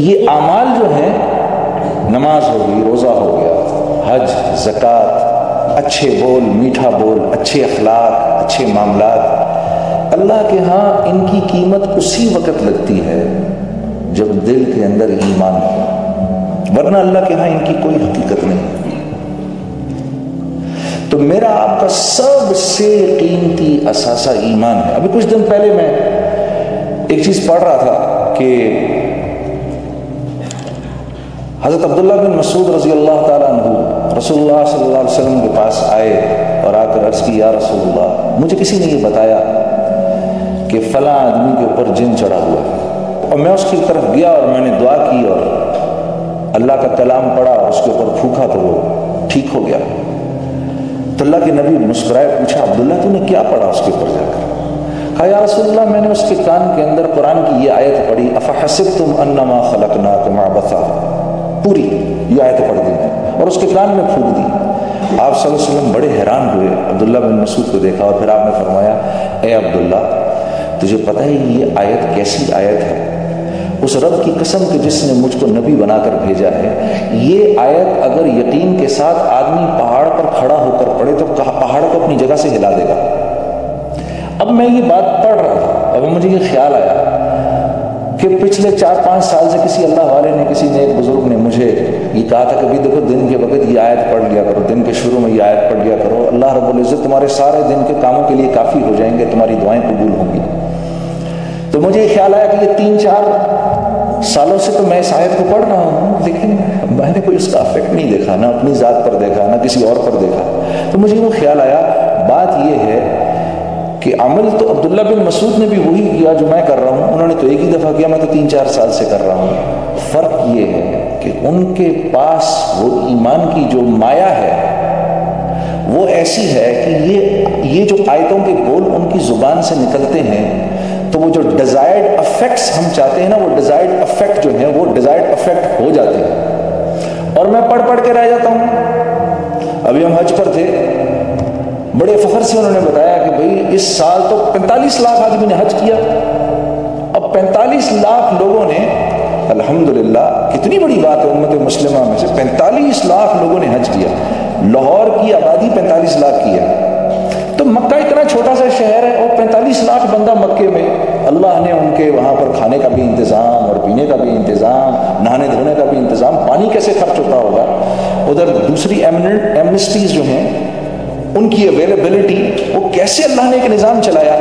یہ اعمال جو ہیں، نماز ہو گئی، روزہ ہو گیا، حج، زکوٰۃ، اچھے بول، میٹھا بول، اچھے اخلاق، اچھے معاملات، اللہ کے ہاں ان کی قیمت اسی وقت لگتی ہے جب دل کے اندر ایمان ہو، ورنہ اللہ کے ہاں ان کی کوئی حقیقت نہیں۔ تو میرا آپ کا سب سے قیمتی اثاثہ ایمان ہے۔ ابھی کچھ دن پہلے میں ایک چیز پڑھ رہا تھا کہ حضرت عبداللہ بن مسعود رضی اللہ تعالیٰ عنہ رسول اللہ صلی اللہ علیہ وسلم کے پاس آئے اور آ کر عرض کی، یا رسول اللہ، مجھے کسی نے یہ بتایا کہ فلاں آدمی کے اوپر جن چڑھا ہوا ہے، اور میں اس کی طرف گیا اور میں نے دعا کی اور اللہ کا کلام پڑھا اور اس کے اوپر پھونکا تو وہ ٹھیک ہو گیا۔ تو اللہ کے نبی مسکرائے، پوچھا عبداللہ تو نے کیا پڑھا اس کے اوپر جا کر؟ کہا یا رسول اللہ، میں نے اس کے کان کے اندر قرآن کی یہ آیت پڑھی، افحسبتم انما خلقناکم عبثا، پوری یہ آیت پڑھ دی میں اور اس کے کان میں پھونک دی۔ آپ صلی اللہ علیہ وسلم بڑے حیران ہوئے، عبداللہ بن مسعود کو دیکھا اور پھر آپ نے فرمایا، اے عبداللہ، تجھے پتہ ہے یہ آیت کیسی آیت ہے؟ اس رب کی قسم کہ جس نے مجھ کو نبی بنا کر بھیجا ہے، یہ آیت اگر یقین کے ساتھ آدمی پہاڑ پر کھڑا ہو کر پڑھے تو پہاڑ کو اپنی جگہ سے ہلا دے گا۔ اب میں یہ بات پڑھ رہا تھا، اب مجھے یہ خیال آیا کہ پچھلے 4-5 سال سے کسی اللہ والے نے، کسی نیک بزرگ نے مجھے یہ کہا تھا کہ بھی دیکھو دن کے وقت یہ آیت پڑھ لیا کرو، دن کے شروع میں یہ آیت پڑھ لیا کرو، اللہ رب العزت تمہارے سارے دن کے کاموں کے لیے کافی ہو جائیں گے، تمہاری دعائیں قبول ہوں گی۔ تو مجھے یہ خیال آیا کہ یہ 3-4 سالوں سے تو میں اس آیت کو پڑھ رہا ہوں، لیکن میں نے کوئی اس کا افیکٹ نہیں دیکھا، نہ اپنی ذات پر دیکھا، نہ کسی اور پر دیکھا۔ تو مجھے وہ خیال آیا، بات یہ ہے کہ عمل تو عبداللہ بن مسعود نے بھی وہی کیا جو میں کر رہا ہوں، انہوں نے تو ایک ہی دفعہ کیا، میں تو 3-4 سال سے کر رہا ہوں۔ فرق یہ ہے کہ ان کے پاس وہ ایمان کی جو مایا ہے وہ ایسی ہے کہ یہ جو آیتوں کے بول ان کی زبان سے نکلتے ہیں تو وہ جو ڈیزائرڈ افیکٹس ہم چاہتے ہیں نا، وہ ڈیزائرڈ افیکٹ جو ہیں وہ ڈیزائرڈ افیکٹ ہو جاتے ہیں، اور میں پڑھ کے رہ جاتا ہوں۔ ابھی ہم حج پر تھے، بڑے فخر سے انہوں نے بتایا کہ بھئی اس سال تو 45 لاکھ آدمی نے حج کیا۔ اب 45 لاکھ لوگوں نے، الحمدللہ کتنی بڑی بات ہے، امت مسلمہ میں سے 45 لاکھ لوگوں نے حج کیا۔ لاہور کی آبادی 45 لاکھ کی ہے، تو مکہ اتنا چھوٹا سا شہر ہے اور 45 لاکھ بندہ مکے میں، اللہ نے ان کے وہاں پر کھانے کا بھی انتظام اور پینے کا بھی انتظام، نہانے دھونے کا بھی انتظام، پانی کیسے خرچ ہوتا ہوگا۔ ادھر دوسری ایمنسٹیز جو ہیں ان کی اویلیبلٹی، وہ کیسے اللہ نے ایک نظام چلایا،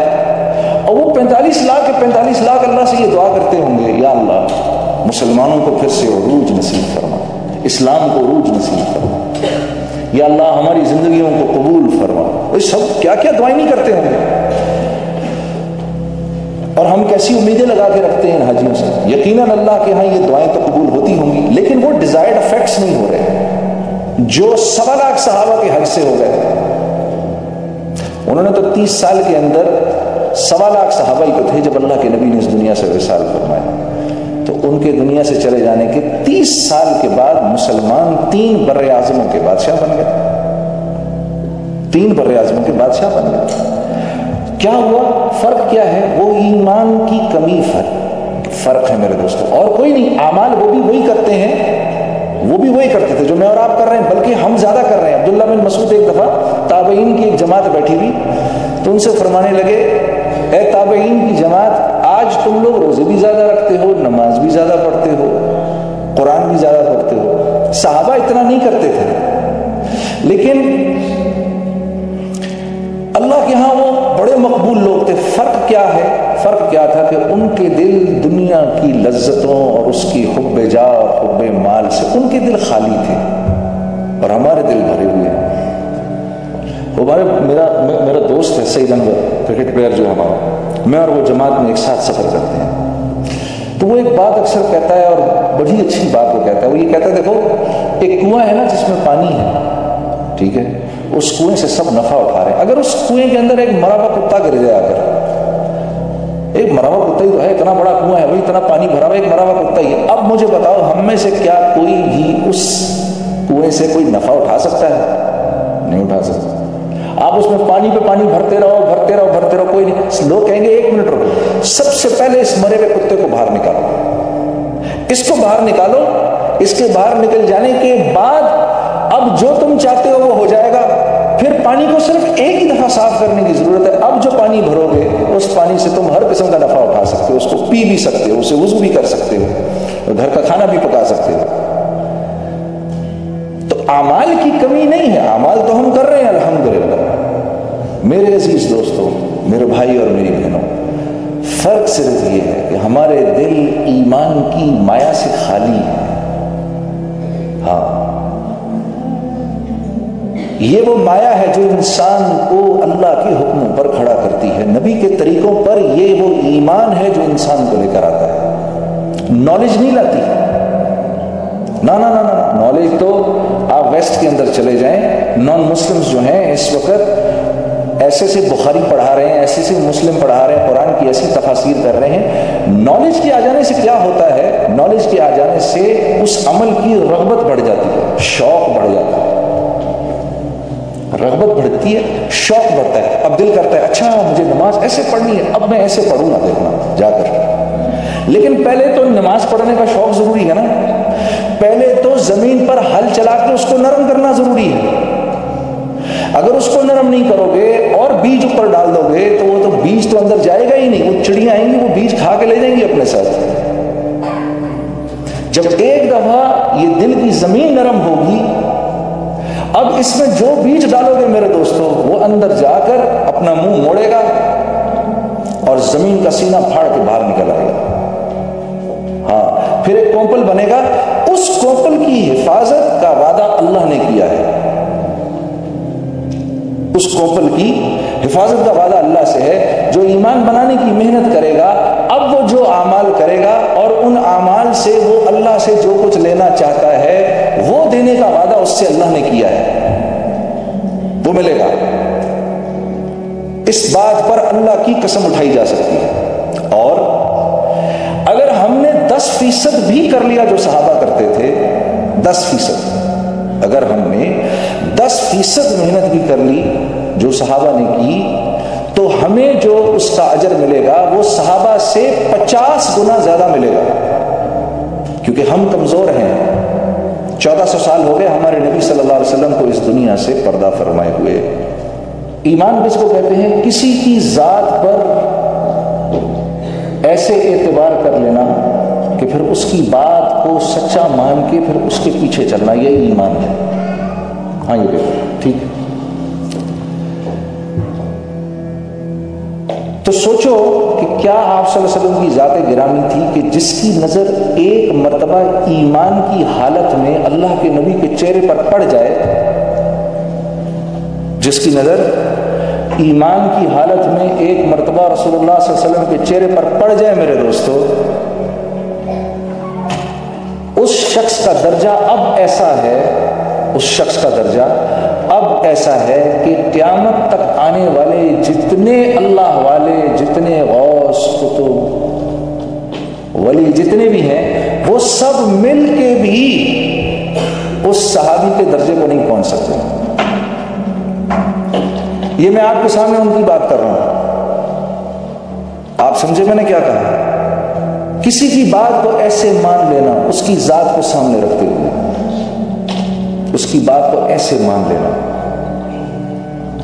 اور وہ 45 لاکھ کے 45 لاکھ اللہ سے یہ دعا کرتے ہوں گے، یا اللہ مسلمانوں کو پھر سے عروج نصیب فرما، اسلام کو عروج نصیب فرما، یا اللہ ہماری زندگیوں کو قبول فرما۔ یہ سب کیا کیا دعائیں نہیں کرتے ہوں گے، اور ہم کیسی امیدیں لگا کے رکھتے ہیں ان حاجیوں سے۔ یقیناً اللہ کے ہاں یہ دعائیں تو قبول ہوتی ہوں گی، لیکن وہ ڈیزائرڈ افیکٹس نہیں ہو رہے جو 1.25 لاکھ صحابہ کے حج سے ہو گئے۔ انہوں نے تو 30 سال کے اندر 1.25 لاکھ صحابہ ہی تو تھے جب اللہ کے نبی نے اس دنیا سے وصال فرمایا، تو ان کے دنیا سے چلے جانے کے 30 سال کے بعد مسلمان 3 بر اعظموں کے بادشاہ بن گئے، 3 بر اعظموں کے بادشاہ بن گئے۔ کیا ہوا؟ فرق کیا ہے؟ وہ ایمان کی کمی فرق ہے میرے دوستوں، اور کوئی نہیں۔ اعمال وہ بھی وہی کرتے ہیں، وہ بھی وہی کرتے تھے جو میں اور آپ کر رہے ہیں، بلکہ ہم زیادہ کر رہے ہیں۔ عبداللہ بن مسعود ایک دفعہ تابعین کی ایک جماعت بیٹھی ہوئی، تو ان سے فرمانے لگے، اے تابعین کی جماعت، آج تم لوگ روزے بھی زیادہ رکھتے ہو، نماز بھی زیادہ پڑھتے ہو، قرآن بھی زیادہ پڑھتے ہو۔ صحابہ اتنا نہیں کرتے تھے، لیکن اللہ کے ہاں وہ بڑے مقبول لوگ تھے۔ فرق کیا ہے؟ فرق کیا تھا کہ ان کے دل دنیا کی لذتوں اور اس کی حب جا اور حب مال سے ان کے دل خالی تھے، اور ہمارے دل بھرے ہوئے ہیں۔ میرا دوست ہے سعید انور، کرکٹ پلیئر جو ہمارا، میں اور وہ جماعت میں ایک ساتھ سفر کرتے ہیں، تو وہ ایک بات اکثر کہتا ہے، اور بڑی اچھی بات وہ کہتا ہے۔ وہ یہ کہتا ہے، دیکھو ایک کنواں ہے نا جس میں پانی ہے، ٹھیک ہے، اس کنویں سے سب نفع اٹھا رہے ہیں، اگر اس کنویں کے اندر ایک مرا ہوا کتا گر جائے، اگر ایک مرا ہوا کتا ہی تو ہے، اتنا بڑا کنواں ہے، اتنا پانی بھرا ہوا، ایک مرا ہوا کتا ہی ہے، اب مجھے بتاؤ ہم میں سے کیا کوئی بھی اس کنویں سے کوئی نفع اٹھا سکتا ہے؟ نہیں اٹھا سکتا۔ آپ اس میں پانی پہ پانی بھرتے رہو، بھرتے رہو، بھرتے رہو، کوئی نہیں۔ لوگ کہیں گے 1 منٹ رکو، سب سے پہلے اس مرے ہوئے کتے کو باہر نکالو، اس کو باہر نکالو. اس کے باہر نکل جانے کے بعد اب جو تم چاہتے ہو وہ ہو جائے گا. پھر پانی کو صرف ایک ہی دفعہ صاف کرنے کی ضرورت ہے. اب جو پانی بھرو گے اس پانی سے تم ہر قسم کا نفع اٹھا سکتے ہو. اس کو پی بھی سکتے ہو, اسے وضو بھی کر سکتے ہو, گھر کا کھانا بھی پکا سکتے ہو. تو اعمال کی کمی نہیں ہے, اعمال تو ہم کر رہے ہیں الحمدللہ. میرے عزیز دوستوں, میرے بھائی اور میری بہنوں, فرق صرف یہ ہے کہ ہمارے دل ایمان کی مایا سے خالی ہے. ہاں, یہ وہ مایا ہے جو انسان کو اللہ کے حکموں پر کھڑا کرتی ہے, نبی کے طریقوں پر. یہ وہ ایمان ہے جو انسان کو لے کر آتا ہے, نالج نہیں لاتی. نا نا نا نا, نالج تو آپ ویسٹ کے اندر چلے جائیں, نان مسلمز جو ہیں اس وقت ایسے سے بخاری پڑھا رہے ہیں, ایسے سے مسلم پڑھا رہے ہیں, قرآن کی ایسی تفاسیر کر رہے ہیں. نالج کے آ جانے سے کیا ہوتا ہے؟ نالج کے آ جانے سے اس عمل کی رغبت بڑھ جاتی ہے, شوق بڑھ جاتا ہے. رغبت بڑھتی ہے, شوق بڑھتا ہے. اب دل کرتا ہے اچھا مجھے نماز ایسے پڑھنی ہے, اب میں ایسے پڑھوں گا, دیکھنا جا کر. لیکن پہلے تو نماز پڑھنے کا شوق ضروری ہے نا. پہلے تو زمین پر ہل چلا کے اس کو نرم کرنا ضروری ہے. اگر اس کو نرم نہیں کرو گے اور بیج اوپر ڈال دو گے تو وہ تو بیج تو اندر جائے گا ہی نہیں. وہ چڑیاں آئیں گی, وہ بیج کھا کے لے جائیں گی اپنے ساتھ. جب ایک دفعہ یہ دل کی زمین نرم ہوگی, اب اس میں جو بیج ڈالو گے میرے دوستو, وہ اندر جا کر اپنا منہ موڑے گا اور زمین کا سینہ پھاڑ کے باہر نکل آئے گا. ہاں, پھر ایک کومپل بنے گا. اس کومپل کی حفاظت کا وعدہ اللہ نے کیا ہے. اس کومپل کی حفاظت کا وعدہ اللہ سے ہے. جو ایمان بنانے کی محنت کرے گا, اب وہ جو اعمال کرے گا اور ان اعمال سے وہ اللہ سے جو کچھ لینا چاہتا ہے وہ دینے کا وعدہ اس سے اللہ نے کیا ہے, وہ ملے گا. اس بات پر اللہ کی قسم اٹھائی جا سکتی ہے. اور اگر ہم نے 10% بھی کر لیا جو صحابہ کرتے تھے, 10%, اگر ہم نے 10% محنت بھی کر لی جو صحابہ نے کی, تو ہمیں جو اس کا اجر ملے گا وہ صحابہ سے 50 گنا زیادہ ملے گا. کیونکہ ہم کمزور ہیں. 1400 سال ہو گئے ہمارے نبی صلی اللہ علیہ وسلم کو اس دنیا سے پردہ فرمائے ہوئے. ایمان کس کو کہتے ہیں؟ کسی کی ذات پر ایسے اعتبار کر لینا کہ پھر اس کی بات کو سچا مان کے پھر اس کے پیچھے چلنا, یہی ایمان ہے. ہاں یہ دیکھو, ٹھیک ہے. تو سوچو کہ کیا آپ صلی اللہ علیہ وسلم کی ذات گرامی تھی کہ جس کی نظر ایک مرتبہ ایمان کی حالت میں اللہ کے نبی کے چہرے پر پڑ جائے, جس کی نظر ایمان کی حالت میں ایک مرتبہ رسول اللہ صلی اللہ علیہ وسلم کے چہرے پر پڑ جائے میرے دوستو, اس شخص کا درجہ اب ایسا ہے, اس شخص کا درجہ اب ایسا ہے کہ قیامت تک آنے والے جتنے اللہ والے, جتنے غوث, قطب, ولی جتنے بھی ہیں, وہ سب مل کے بھی اس صحابی کے درجے کو نہیں پہنچ سکتے. یہ میں آپ کے سامنے ان کی بات کر رہا ہوں. آپ سمجھے میں نے کیا کہا؟ کسی کی بات کو ایسے مان لینا, اس کی ذات کو سامنے رکھتے ہوئے اس کی بات کو ایسے مان لینا.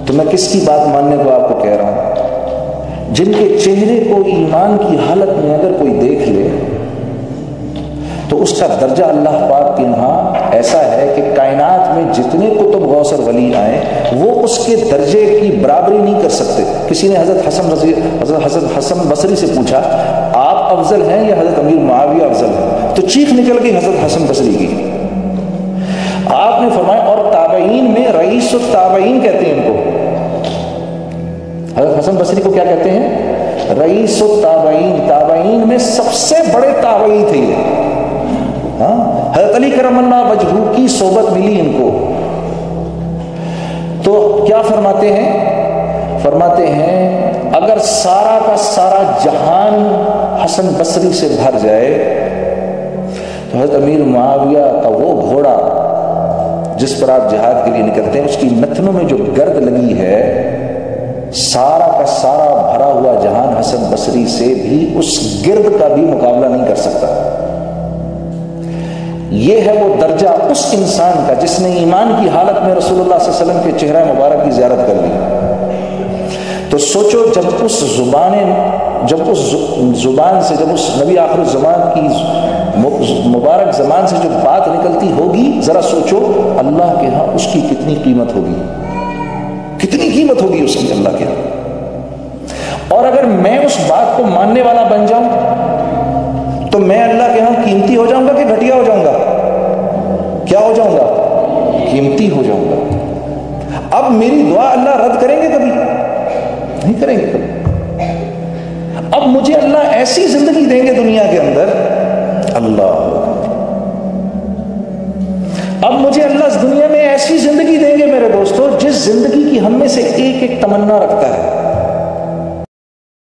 تو میں کس کی بات ماننے کو آپ کو کہہ رہا ہوں؟ جن کے چہرے کو ایمان کی حالت میں اگر کوئی دیکھ لے تو اس کا درجہ اللہ پاک کے یہاں ایسا ہے کہ کائنات میں جتنے کتب غوث اور ولی آئے وہ اس کے درجے کی برابری نہیں کر سکتے. کسی نے حضرت حسن بصری سے پوچھا آپ افضل ہیں یا حضرت امیر معاویہ افضل ہیں؟ تو چیخ نکل گئی حضرت حسن بصری کی. آپ نے فرمایا اور تابعین میں رئیس التابعین کہتے ہیں ان کو. حضرت حسن بصری کو کیا کہتے ہیں؟ رئیس التابعین. تابعین میں سب سے بڑے تابعی تھے یہ. حضرت علی کرم اللہ وجہہ کی صحبت ملی ان کو. تو کیا فرماتے ہیں؟ فرماتے ہیں اگر سارا کا سارا جہان حسن بصری سے بھر جائے تو حضرت امیر معاویہ کا وہ گھوڑا جس پر آپ جہاد کے لیے نکلتے ہیں اس کی نتنوں میں جو گرد لگی ہے, سارا کا سارا بھرا ہوا جہان حسن بصری سے بھی اس گرد کا بھی مقابلہ نہیں کر سکتا. یہ ہے وہ درجہ اس انسان کا جس نے ایمان کی حالت میں رسول اللہ صلی اللہ علیہ وسلم کے چہرہ مبارک کی زیارت کر لی۔ تو سوچو جب اس زبان سے، جب اس نبی آخر الزمان کی مبارک زبان سے جو بات نکلتی ہوگی، ذرا سوچو اللہ کے ہاں اس کی کتنی قیمت ہوگی، کتنی قیمت ہوگی اس کی اللہ کے ہاں۔ اور اگر میں اس بات کو ماننے والا بن جاؤں تو میں اللہ کے ہاں قیمتی ہو جاؤں گا کہ گھٹیا ہو جاؤں گا؟ کیا ہو جاؤں گا؟ قیمتی ہو جاؤں گا۔ اب میری دعا اللہ رد کریں گے کبھی؟ نہیں کریں گے کبھی۔ اب مجھے اللہ ایسی زندگی دیں گے دنیا کے اندر، اللہ، اب مجھے اللہ دنیا میں ایسی زندگی دیں گے میرے دوستو جس زندگی کی ہم میں سے ایک ایک تمنا رکھتا ہے۔